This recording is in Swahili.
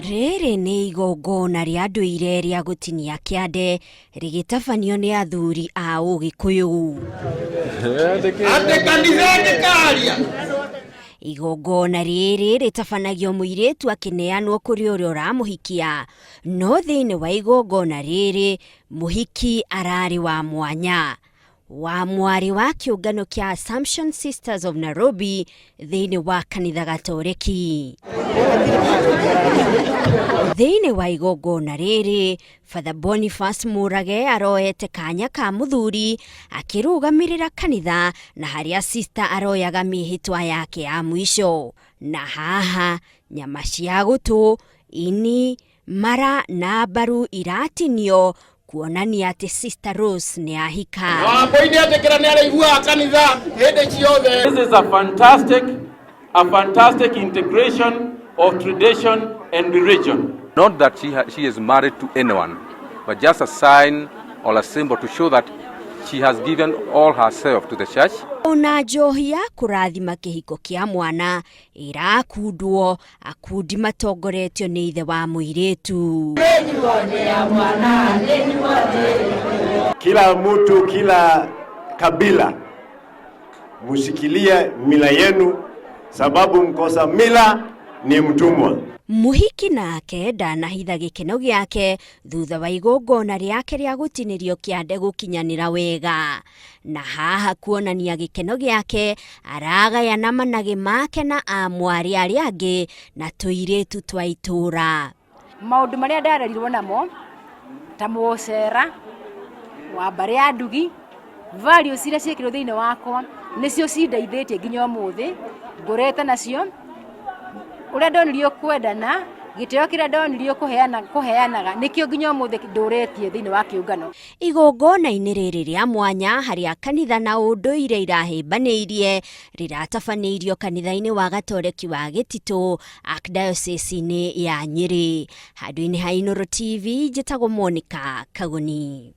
Rĩrĩ nĩ igongona rĩa ndũire rĩa gũtinia kĩande rĩgĩtabanio nĩ athuri a Ũgĩkũyũ. Igongona rĩrĩ rĩtabanagio mũirĩtu akĩneanwo kũrĩ ũrĩa ũramũhikia, no thĩinĩ wa igongona rĩrĩ mũhiki ararĩ wa mwanya. Wa mwarĩ wa kĩũngano kĩa Assumption Sisters of Nairobi thĩinĩ wa kanitha Gatoreki. Thĩinĩ wa igongona rĩrĩ, Father Boniface Murage aroete kanya ka mũthuri akĩrũgamĩrĩra kanitha, na harĩa sister aroyaga mĩhĩtwa yake ya mũico. Na haha nyama cia gũtũ, ini, mara na mbaru iratinio kuonania ati Sister Rose nĩ ahika. This is a fantastic integration of tradition and religion. Not that she is married to anyone, but just a sign or a symbol to show that she has given all herself to the church. Ona njohi ya kũrathima kĩhiko kĩa mwana irakundwo, akundi matongoretio nĩ ithe wa mũirĩtu. Kila mtu, kila kabila mushikilie mila yenu, sababu mkosa mila ni mtumwa. Mũhiki nake ndanahitha gĩkeno gĩake thutha wa igongona rĩake rĩa gũtinĩrio kĩande gũkinyanĩra wega. Na haha kuonania gĩkeno gĩake aragayana managĩ make na amwari arĩa angĩ na tũirĩtu twa itũra. Maũndũ marĩa ndarerirwo namo ta mũcera wa mbarĩ ya ndugi, values iria ciĩkĩrwo thĩinĩ wakwa nĩcio cindeithĩtie nginya ũmũthĩ ngũrĩte nacio. Ũrĩa ndonirio kwendana, gĩtĩo kĩrĩa ndonirio kũheanaga nĩkĩo nginya ũmũthĩ ndũrĩtie thĩinĩ wa kĩũngano. Igongona-inĩ rĩrĩ rĩa mwanya harĩa kanitha na ũndũire irahĩmbanĩirie rĩratabanĩirio kanitha-inĩ wa Gatoreki wa Gĩtitũ, Archdiocese-inĩ ya Nyĩrĩ. Handũ-inĩ ha Inooro TV, njĩtagwo Monica Kaguni.